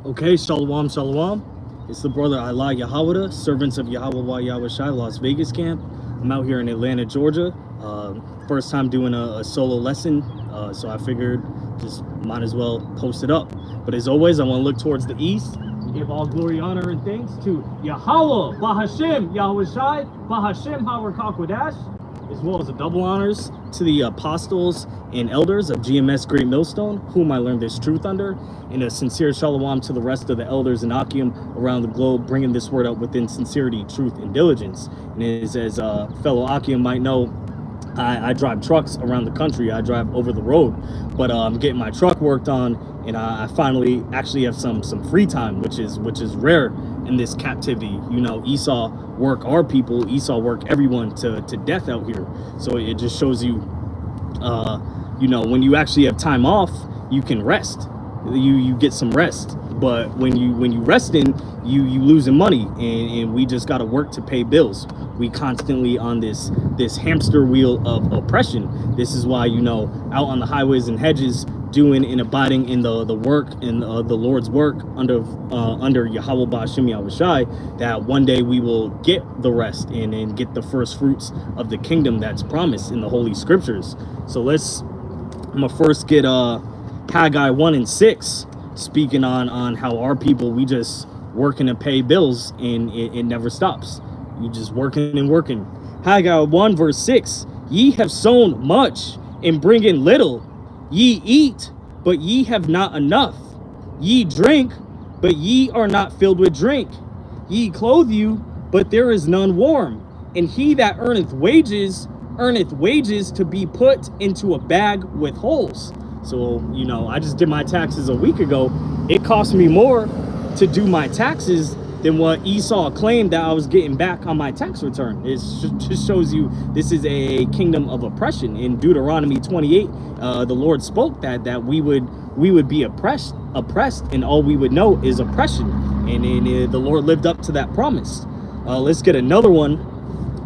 Okay, Shalom, Shalom. It's the brother Allah Yahweh, servants of Yahweh Yahweh Shai, Las Vegas camp. I'm out here in Atlanta, Georgia. First time doing a solo lesson, so I figured just might as well post it up. But as always, I want to look towards the east and give all glory, honor, and thanks to Yahweh, Bahashem, Yahweh Shai, Bahashem, Hawakodash, as well as the double honors to the apostles and elders of GMS Great Millstone, whom I learned this truth under, and a sincere shalom to the rest of the elders and Akim around the globe, bringing this word out within sincerity, truth, and diligence. And as fellow Akim might know, I drive trucks around the country. I drive over the road, but I'm getting my truck worked on, and I finally actually have some free time, which is rare in this captivity. You know, Esau work our people, Esau work everyone to death out here. So it just shows you, you know, when you actually have time off, you can rest. You get some rest. But when you resting, you losing money, and we just got to work to pay bills. We constantly on this hamster wheel of oppression. This is why, you know, out on the highways and hedges, doing and abiding in the work and the Lord's work under Yahweh Ba'ashem Yahweh Shai, that one day we will get the rest and get the first fruits of the kingdom that's promised in the Holy Scriptures. So I'm gonna first get Haggai 1 and 6, speaking on how our people, we just working to pay bills, and it never stops. You just working and working. Haggai 1 verse 6, ye have sown much and bring in little. Ye eat, but ye have not enough. Ye drink, but ye are not filled with drink. Ye clothe you, but there is none warm. And he that earneth wages to be put into a bag with holes. So, you know, I just did my taxes a week ago. It cost me more to do my taxes than what Esau claimed that I was getting back on my tax return. It just shows you this is a kingdom of oppression. In Deuteronomy 28, the Lord spoke that we would be oppressed, and all we would know is oppression. And the Lord lived up to that promise. Let's get another one.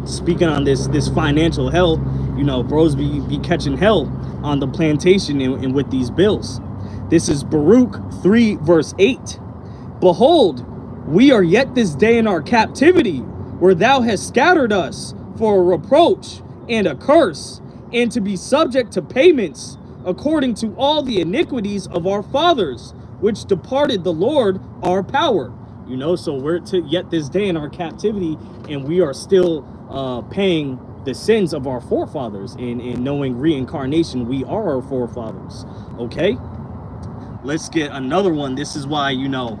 Speaking on this financial hell, you know, bros be catching hell on the plantation and with these bills. This is Baruch 3 verse 8. Behold, we are yet this day in our captivity, where thou hast scattered us for a reproach and a curse, and to be subject to payments according to all the iniquities of our fathers, which departed the Lord our power. You know, so we're yet this day in our captivity, and we are still paying the sins of our forefathers, and knowing reincarnation, we are our forefathers. Okay, let's get another one. This is why, you know,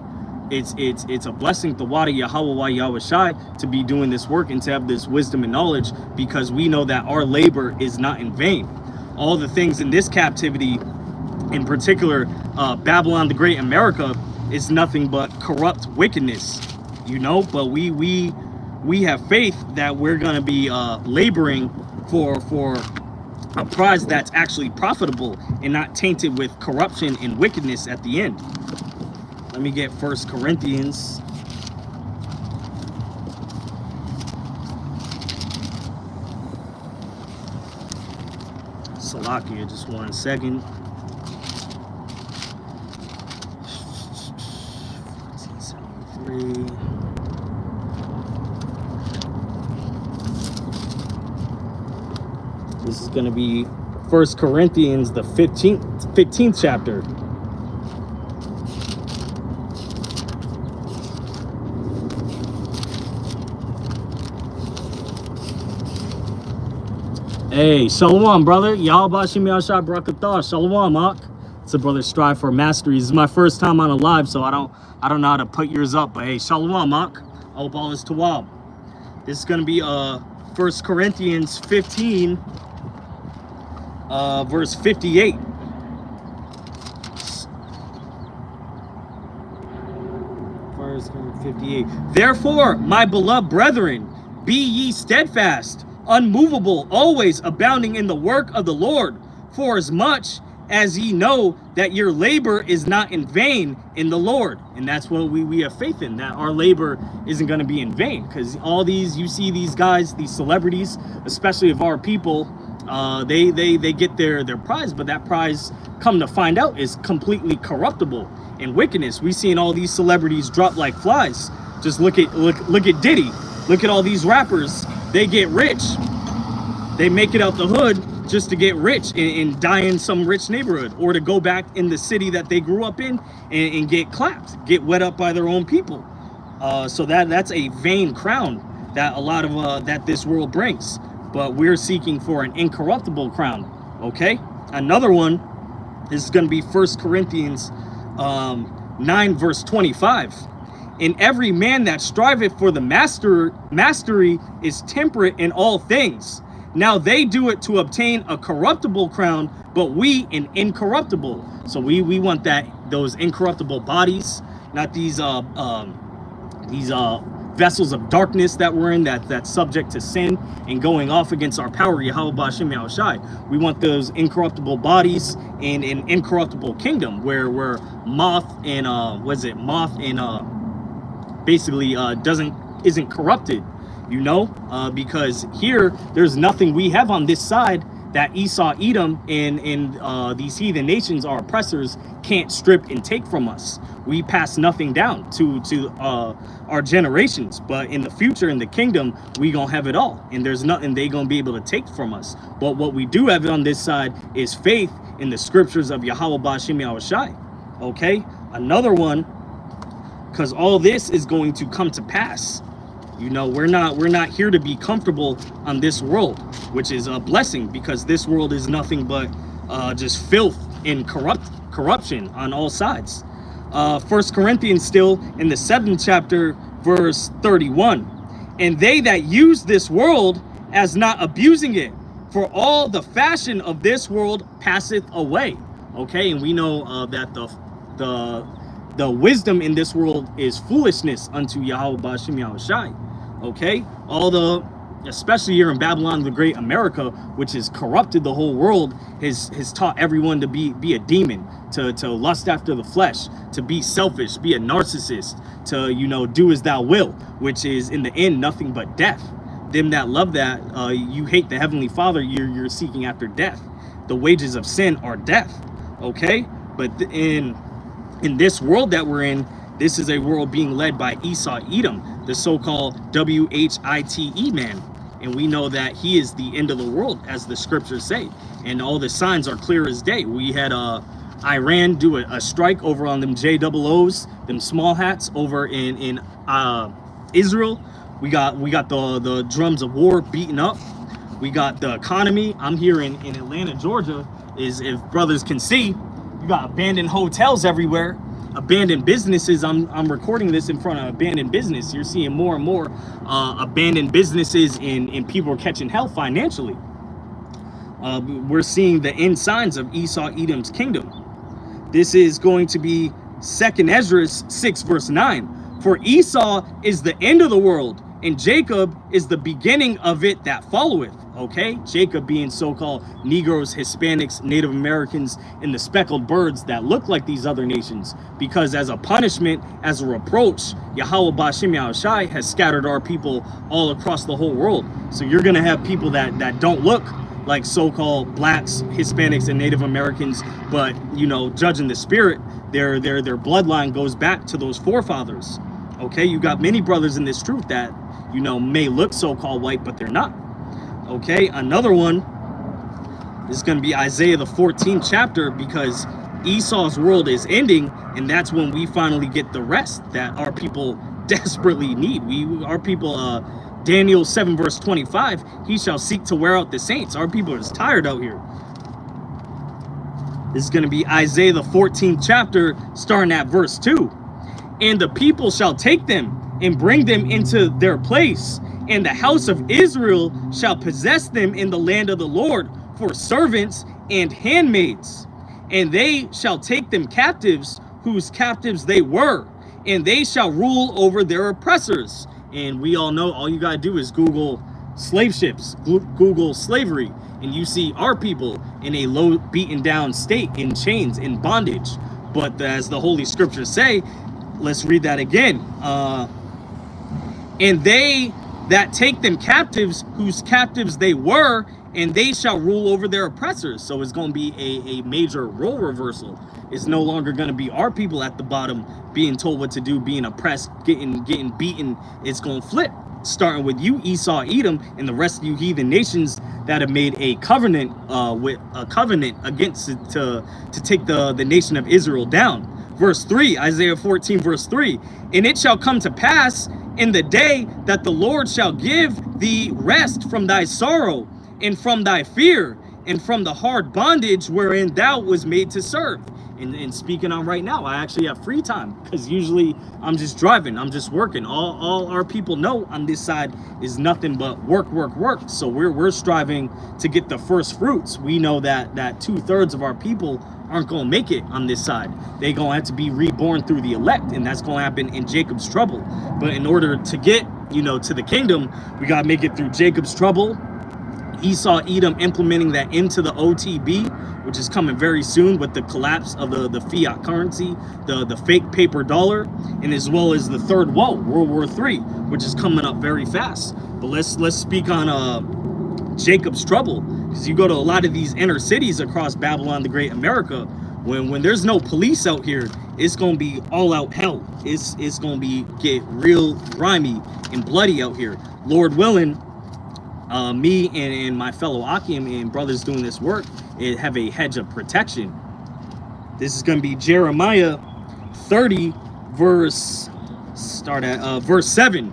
it's a blessing to Wadi Yahweh Yahweh Shai to be doing this work and to have this wisdom and knowledge, because we know that our labor is not in vain. All the things in this captivity, in particular Babylon the Great, America, is nothing but corrupt wickedness, you know. But we have faith that we're going to be laboring for a prize that's actually profitable and not tainted with corruption and wickedness at the end. Let me get 1 Corinthians. Salakia, just 1 second. 1473. This is going to be 1 Corinthians, the 15th chapter. Hey, shalom, brother. Yahweh Ba'ashem Yahweh Shai Barakatah. Shalom, Ak. It's a brother strive for mastery. This is my first time on a live, so I don't know how to put yours up. But hey, shalom, Ak. I hope all is tawab. This is gonna be 1 Corinthians 15, verse 58. Verse 58. Therefore, my beloved brethren, be ye steadfast, unmovable, always abounding in the work of the Lord, for as much as ye know that your labor is not in vain in the Lord. And that's what we have faith in, that our labor isn't going to be in vain. Because all these, you see these guys, these celebrities, especially of our people, they get their prize, but that prize, come to find out, is completely corruptible and wickedness. We seen all these celebrities drop like flies. Just look at Diddy. Look at all these rappers. They get rich. They make it out the hood just to get rich and die in some rich neighborhood, or to go back in the city that they grew up in and get clapped, get wet up by their own people. So that's a vain crown that a lot of that this world brings. But we're seeking for an incorruptible crown. Okay, another one is going to be 1 Corinthians 9 verse 25. And every man that striveth for the mastery is temperate in all things. Now they do it to obtain a corruptible crown, but we an incorruptible. So we want those incorruptible bodies, not these vessels of darkness that we're in, that's subject to sin and going off against our power, Yahweh Ba'Shem Yahushai. We want those incorruptible bodies in an incorruptible kingdom where moth and basically isn't corrupted, you know, because here there's nothing we have on this side that Esau, Edom, and these heathen nations, our oppressors, can't strip and take from us. We pass nothing down to our generations, but in the future, in the kingdom, we gonna have it all, and there's nothing they gonna be able to take from us. But what we do have on this side is faith in the scriptures of Yahweh Ba'Shem Yahushai. Okay, another one, because all this is going to come to pass. You know, we're not here to be comfortable on this world, which is a blessing, because this world is nothing but just filth and corruption on all sides. 1 Corinthians, still in the 7th chapter, verse 31. And they that use this world as not abusing it, for all the fashion of this world passeth away. Okay, and we know that the wisdom in this world is foolishness unto Yahweh Ba'Shem Yahushai. Okay, especially here in Babylon the Great, America, which has corrupted the whole world, has taught everyone to be a demon, to lust after the flesh, to be selfish, be a narcissist, to, you know, do as thou will, which is in the end nothing but death. Them that love that, you hate the Heavenly Father, you're seeking after death. The wages of sin are death. Okay, but in this world that we're in, this is a world being led by Esau, Edom, the so-called WHITE man. And we know that he is the end of the world, as the scriptures say. And all the signs are clear as day. We had Iran do a strike over on them JOOs, them small hats over in Israel. We got the drums of war beaten up. We got the economy. I'm here in Atlanta, Georgia, is, if brothers can see, you got abandoned hotels everywhere, abandoned businesses. I'm recording this in front of abandoned business. You're seeing more and more abandoned businesses, and people are catching hell financially. We're seeing the end signs of Esau, Edom's kingdom. This is going to be 2nd Ezra 6 verse 9. For Esau is the end of the world, and Jacob is the beginning of it that followeth. Okay, Jacob being so-called Negroes, Hispanics, Native Americans, and the speckled birds that look like these other nations, because as a punishment, as a reproach, Yahweh Ba'Shem Yahushai has scattered our people all across the whole world. So you're gonna have people that don't look like so-called blacks, Hispanics, and Native Americans, but, you know, judging the spirit, their bloodline goes back to those forefathers. Okay, you got many brothers in this truth that, you know, may look so-called white, but they're not. Okay, another one is going to be Isaiah the 14th chapter, because Esau's world is ending, and that's when we finally get the rest that our people desperately need. Our people, Daniel 7 verse 25, he shall seek to wear out the saints. Our people are just tired out here. This is going to be Isaiah the 14th chapter, starting at verse 2. And the people shall take them and bring them into their place, and the house of Israel shall possess them in the land of the Lord for servants and handmaids. And they shall take them captives, whose captives they were, and they shall rule over their oppressors. And we all know, all you gotta do is Google slave ships, Google slavery, and you see our people in a low, beaten down state, in chains, in bondage. But as the Holy Scriptures say, let's read that again. And they that take them captives, whose captives they were, and they shall rule over their oppressors. So it's going to be a major role reversal. It's no longer going to be our people at the bottom being told what to do, being oppressed, getting beaten. It's going to flip, starting with you, Esau, Edom, and the rest of you heathen nations that have made a covenant against it to take the nation of Israel down. Verse 3, Isaiah 14, verse 3, and it shall come to pass in the day that the Lord shall give thee rest from thy sorrow, and from thy fear, and from the hard bondage wherein thou was made to serve. And speaking on right now, I actually have free time, because usually I'm just driving, I'm just working. All our people know on this side is nothing but work. So we're striving to get the first fruits. We know that 2/3 of our people aren't going to make it on this side. They're going to have to be reborn through the elect, and that's going to happen in Jacob's trouble. But in order to get, to the kingdom, we got to make it through Jacob's trouble. Esau, Edom implementing that into the OTB, which is coming very soon with the collapse of the fiat currency, the fake paper dollar, and as well as the third woe, World War III, which is coming up very fast. But let's speak on Jacob's trouble, because you go to a lot of these inner cities across Babylon the Great America, when there's no police out here, it's gonna be all out hell. It's gonna get real grimy and bloody out here. Lord willing, me and my fellow Akim and brothers doing this work have a hedge of protection. This is going to be Jeremiah 30, verse 7.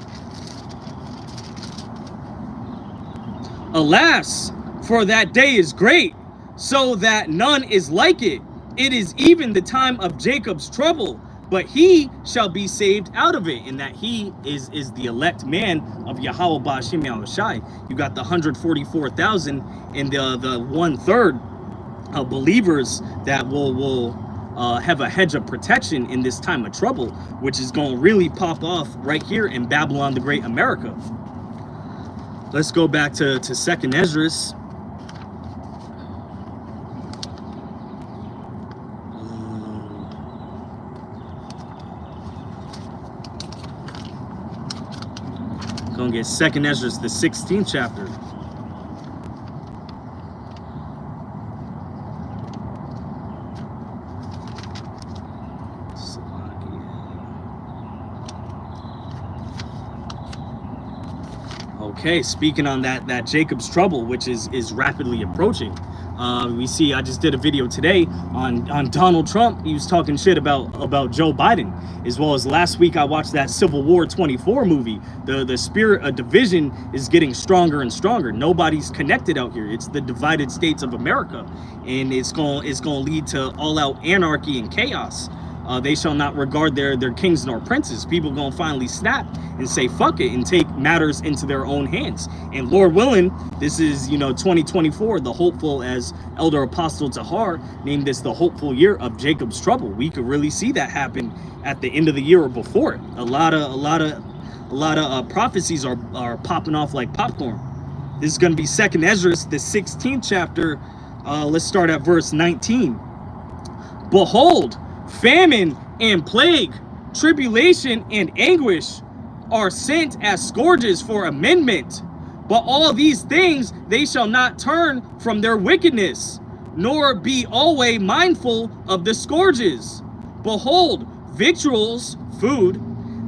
Alas, for that day is great, so that none is like it. It is even the time of Jacob's trouble, but he shall be saved out of it. And that he is the elect man of Yahweh Ba'ashem Yahushai. You got the 144,000 and the 1/3 of believers that will have a hedge of protection in this time of trouble, which is going to really pop off right here in Babylon the Great America. Let's go back to 2nd Esdras. Gonna get 2nd Esdras, the 16th chapter. Okay, speaking on that Jacob's trouble, which is rapidly approaching. We see, I just did a video today on Donald Trump. He was talking shit about Joe Biden, as well as last week I watched that Civil War 24 movie. The spirit of division is getting stronger and stronger. Nobody's connected out here. It's the divided states of America, and it's going to lead to all-out anarchy and chaos. They shall not regard their kings nor princes. People gonna finally snap and say fuck it and take matters into their own hands. And Lord willing, this is 2024, the hopeful, as Elder Apostle Tahar named this, the hopeful year of Jacob's trouble. We could really see that happen at the end of the year or before it. A lot of prophecies are popping off like popcorn. This is gonna be 2nd Esdras, the 16th chapter. Let's start at verse 19. Behold, famine and plague, tribulation and anguish are sent as scourges for amendment. But all these things they shall not turn from their wickedness, nor be always mindful of the scourges. Behold, victuals, food,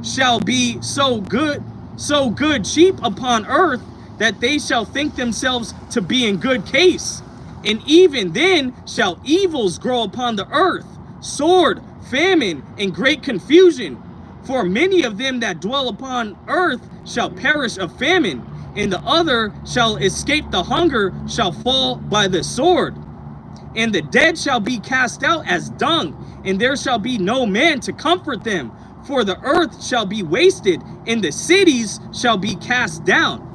shall be so good cheap upon earth, that they shall think themselves to be in good case. And even then shall evils grow upon the earth, sword, famine, and great confusion. For many of them that dwell upon earth shall perish of famine, and the other shall escape the hunger, shall fall by the sword. And the dead shall be cast out as dung, and there shall be no man to comfort them. For the earth shall be wasted, and the cities shall be cast down.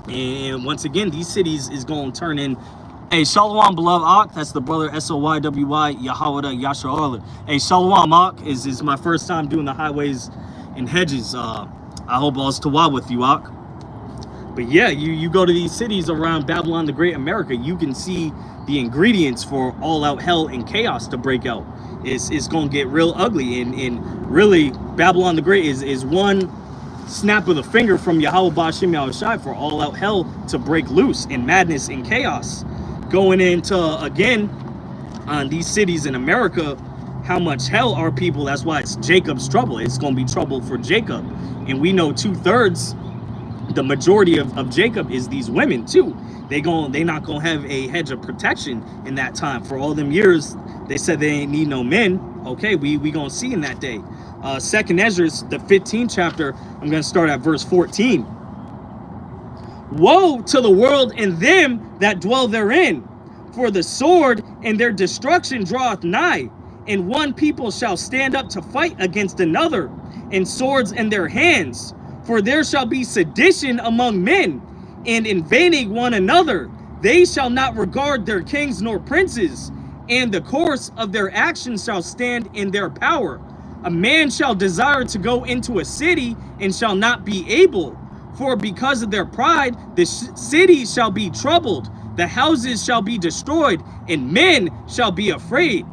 And once again, these cities is going to turn in. Hey, Shalom, beloved Ak. That's the brother SOYWY Yahweh Yasha. Hey, Shalom, Ak. Is my first time doing the highways and hedges. I hope all's Tawah with you, Ak. But yeah, you go to these cities around Babylon the Great America, you can see the ingredients for all out hell and chaos to break out. It's gonna get real ugly, and really Babylon the Great is one snap of the finger from Yahweh Ba'Shem Yahushai for all out hell to break loose in madness and chaos. Going into, again, on these cities in America, how much hell are people, that's why it's Jacob's trouble. It's going to be trouble for Jacob. And we know 2/3, the majority of Jacob is these women too. They not going to have a hedge of protection in that time. For all them years, they said they ain't need no men. Okay, we going to see in that day. Second Ezra, the 15th chapter, I'm going to start at verse 14. Woe to the world and them that dwell therein, for the sword and their destruction draweth nigh, and one people shall stand up to fight against another, and swords in their hands. For there shall be sedition among men, and invading one another. They shall not regard their kings nor princes, and the course of their actions shall stand in their power. A man shall desire to go into a city, and shall not be able. For because of their pride, the city shall be troubled, the houses shall be destroyed, and men shall be afraid.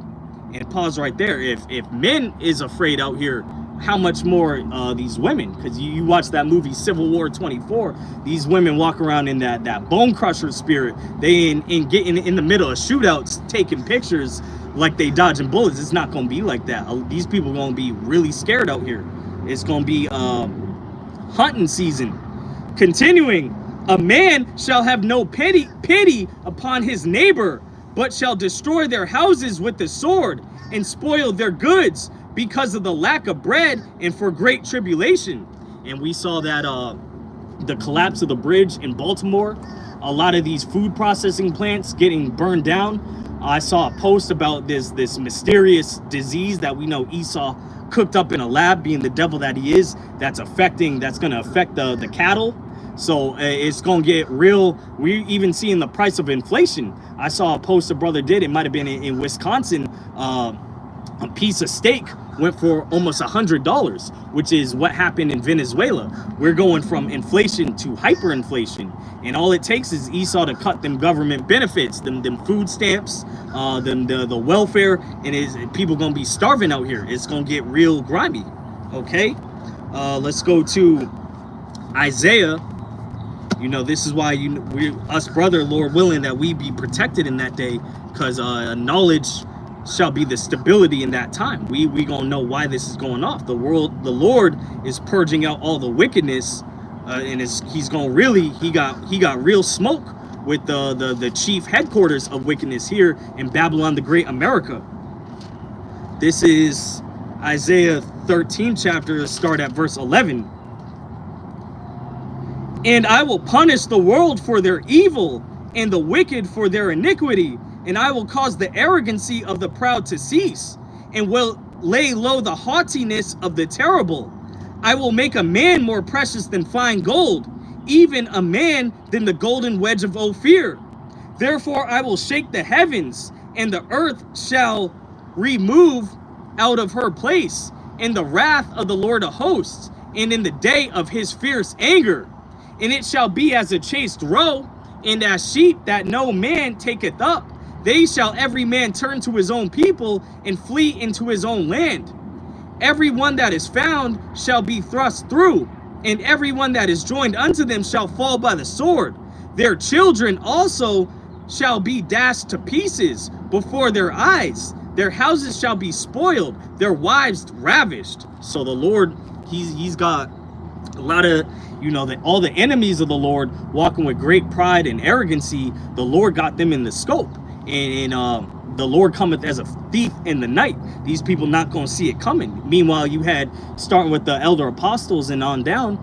And pause right there. If men is afraid out here, how much more these women? Because you watch that movie Civil War 24, these women walk around in that bone crusher spirit. They getting in the middle of shootouts, taking pictures like they dodging bullets. It's not gonna be like that. These people gonna be really scared out here. It's gonna be hunting season. Continuing, a man shall have no pity upon his neighbor, but shall destroy their houses with the sword, and spoil their goods, because of the lack of bread and for great tribulation. And we saw that the collapse of the bridge in Baltimore, a lot of these food processing plants getting burned down. I saw a post about this mysterious disease that we know Esau cooked up in a lab, being the devil that he is, that's going to affect the cattle. So it's going to get real. We're even seeing the price of inflation. I saw a post a brother did, it might have been in Wisconsin, a piece of steak went for almost $100, which is what happened in Venezuela. We're going from inflation to hyperinflation, and all it takes is Esau to cut them government benefits, them food stamps, the welfare, and people gonna be starving out here. It's gonna get real grimy. Okay, let's go to Isaiah. You know, this is why us brother, Lord willing, that we be protected in that day, because knowledge shall be the stability in that time. We gonna know why this is going off. The Lord is purging out all the wickedness, and he's gonna really, he got real smoke with the chief headquarters of wickedness here in Babylon the Great America. This is Isaiah 13 chapter, start at verse 11. And I will punish the world for their evil, and the wicked for their iniquity. And I will cause the arrogancy of the proud to cease, and will lay low the haughtiness of the terrible. I will make a man more precious than fine gold, even a man than the golden wedge of Ophir. Therefore I will shake the heavens, and the earth shall remove out of her place, in the wrath of the Lord of hosts, and in the day of his fierce anger. And it shall be as a chased roe, and as sheep that no man taketh up. They shall every man turn to his own people, and flee into his own land. Every one that is found shall be thrust through, and every one that is joined unto them shall fall by the sword. Their children also shall be dashed to pieces before their eyes. Their houses shall be spoiled, their wives ravished. So the Lord, he's got a lot of, you know, all the enemies of the Lord walking with great pride and arrogancy. The Lord got them in the scope. And the Lord cometh as a thief in the night. These people not going to see it coming. Meanwhile, you had, starting with the elder apostles and on down,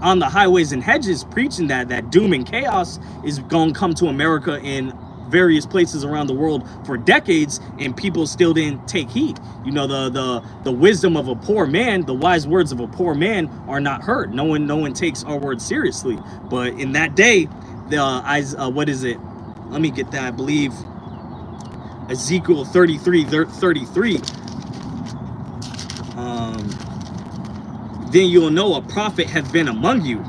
on the highways and hedges, preaching that doom and chaos is going to come to America in various places around the world for decades, and people still didn't take heed. You know, the wisdom of a poor man, the wise words of a poor man are not heard. No one takes our words seriously. But in that day, what is it? Let me get that. I believe Ezekiel 33. Then you'll know a prophet hath been among you.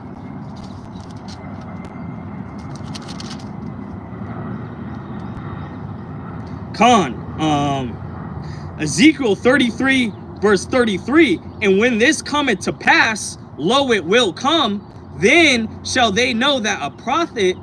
Ezekiel 33 verse 33, and when this cometh to pass, lo, it will come, then shall they know that a prophet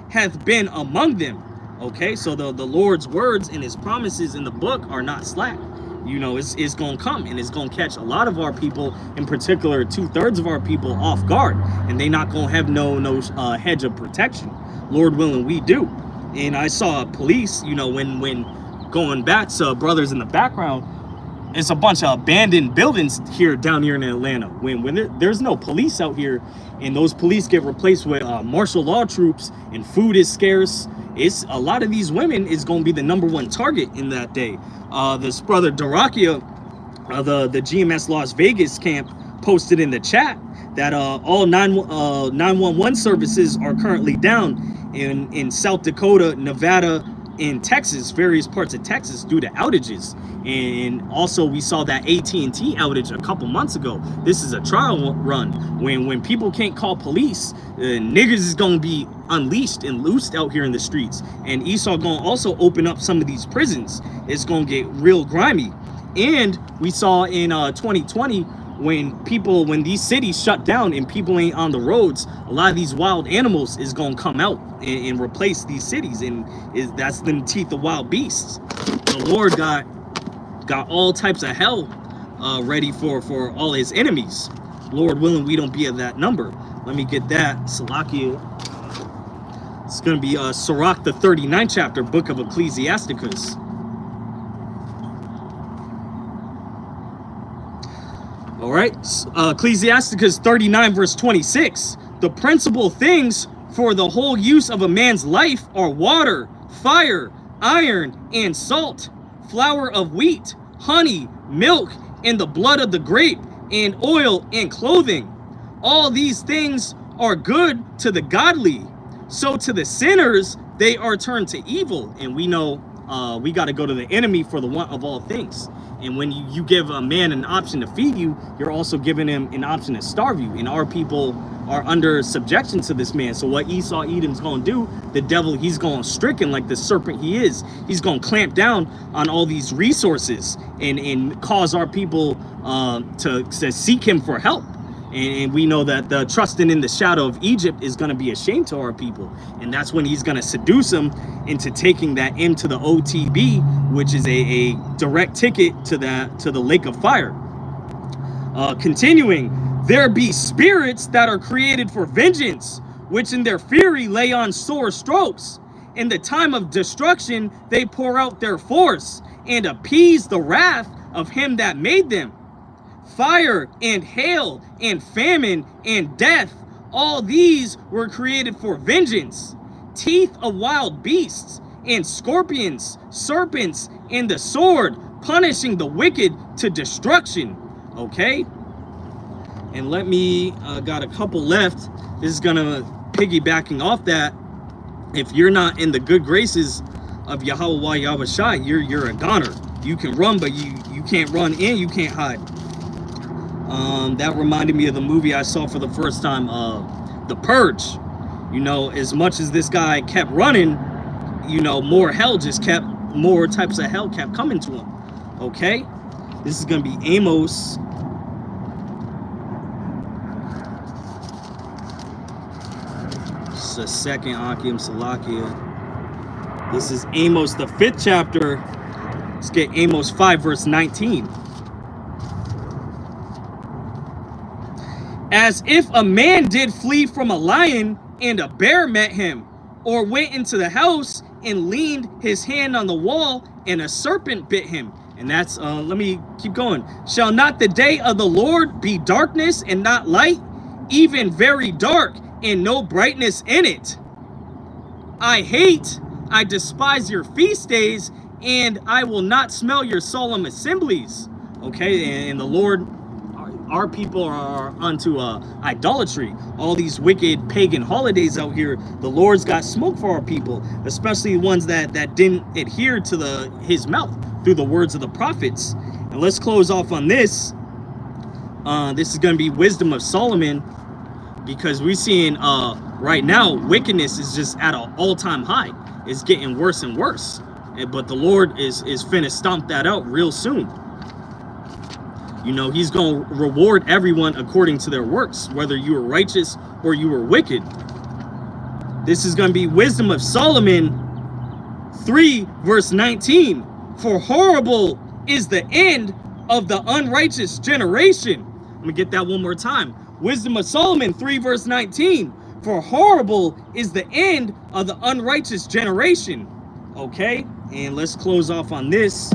hath been among them. Okay, so the Lord's words and his promises in the book are not slack. You know, it's gonna come, and it's gonna catch a lot of our people, in particular 2/3 of our people, off guard, and they not gonna have no hedge of protection. Lord willing, we do. And I saw police, you know, when going back to brothers in the background, it's a bunch of abandoned buildings down here in Atlanta. When there's no police out here, and those police get replaced with martial law troops, and food is scarce, it's a lot of these women is going to be the #1 target in that day. This brother Darakia, the GMS Las Vegas camp, posted in the chat that all 911 services are currently down in South Dakota, Nevada, in Texas, various parts of Texas, due to outages. And also we saw that AT&T outage a couple months ago. This is a trial run. When people can't call police, niggas is gonna be unleashed and loosed out here in the streets. And Esau gonna also open up some of these prisons. It's gonna get real grimy. And we saw in 2020, when these cities shut down and people ain't on the roads, a lot of these wild animals is gonna come out and replace these cities, and that's them teeth of wild beasts. The Lord got all types of hell ready for all his enemies. Lord willing, we don't be of that number. Let me get that. Salakia. It's gonna be Sirach, the 39th chapter, book of Ecclesiasticus. All right, Ecclesiasticus 39 verse 26. The principal things for the whole use of a man's life are water, fire, iron, and salt, flour of wheat, honey, milk, and the blood of the grape, and oil, and clothing. All these things are good to the godly. So to the sinners, they are turned to evil. And we know we got to go to the enemy for the want of all things. And when you give a man an option to feed you, you're also giving him an option to starve you. And our people are under subjection to this man. So what Esau Edom's going to do, the devil, he's going to stricken like the serpent he is. He's going to clamp down on all these resources and cause our people to seek him for help. And we know that the trusting in the shadow of Egypt is going to be a shame to our people. And that's when he's going to seduce them into taking that into the OTB, which is a direct ticket to the lake of fire. Continuing, there be spirits that are created for vengeance, which in their fury lay on sore strokes. In the time of destruction, they pour out their force and appease the wrath of him that made them. Fire and hail and famine and death, all these were created for vengeance. Teeth of wild beasts and scorpions, serpents, and the sword, punishing the wicked to destruction. Okay, and let me got a couple left. This is gonna piggybacking off that. If you're not in the good graces of Yahweh Yahushai, you're a goner. You can run, but you can't run and you can't hide. That reminded me of the movie I saw for the first time, The Purge. You know, as much as this guy kept running, you know, more types of hell kept coming to him. Okay, this is gonna be Amos. Just a second, Akim Salakia. This is Amos, the 5th chapter. Let's get Amos 5 verse 19. As if a man did flee from a lion and a bear met him, or went into the house and leaned his hand on the wall and a serpent bit him. And that's, let me keep going. Shall not the day of the Lord be darkness and not light, even very dark and no brightness in it? I despise your feast days, and I will not smell your solemn assemblies. Okay, and the Lord, our people are unto idolatry. All these wicked pagan holidays out here, the Lord's got smoke for our people, especially ones that didn't adhere to his mouth through the words of the prophets. And let's close off on this. This is going to be Wisdom of Solomon, because we're seeing right now wickedness is just at an all-time high. It's getting worse and worse. But the Lord is finna stomp that out real soon. You know, he's going to reward everyone according to their works, whether you were righteous or you were wicked. This is going to be Wisdom of Solomon 3 verse 19. For horrible is the end of the unrighteous generation. Let me get that one more time. Wisdom of Solomon 3 verse 19. For horrible is the end of the unrighteous generation. Okay, and let's close off on this.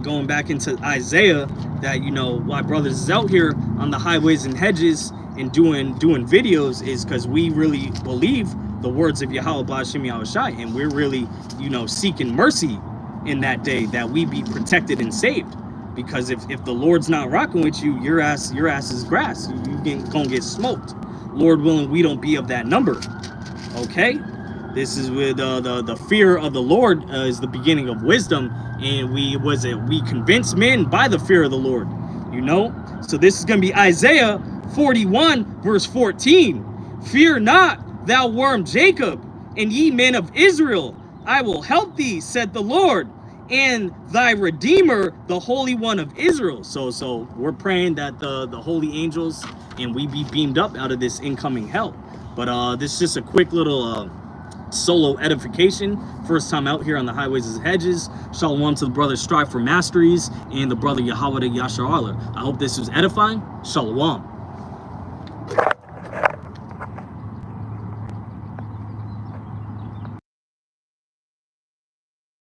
Going back into Isaiah, that, you know, why brothers is out here on the highways and hedges and doing videos is because we really believe the words of Yahweh Ba'ashem Yahushai, and we're really, you know, seeking mercy in that day, that we be protected and saved. Because if the Lord's not rocking with you, your ass is grass. You gonna get smoked. Lord willing, we don't be of that number. Okay, this is with the fear of the Lord is the beginning of wisdom, and we convince men by the fear of the Lord. You know, so this is gonna be Isaiah 41 verse 14. Fear not, thou worm Jacob, and ye men of Israel, I will help thee, said the Lord, and thy Redeemer, the Holy One of Israel. So we're praying that the holy angels and we be beamed up out of this incoming help. But this is just a quick little solo edification. First time out here on the highways and hedges. Shalom to the brother Strive for Masteries and the brother Yahweh Yashar Allah. I hope this was edifying. Shalom.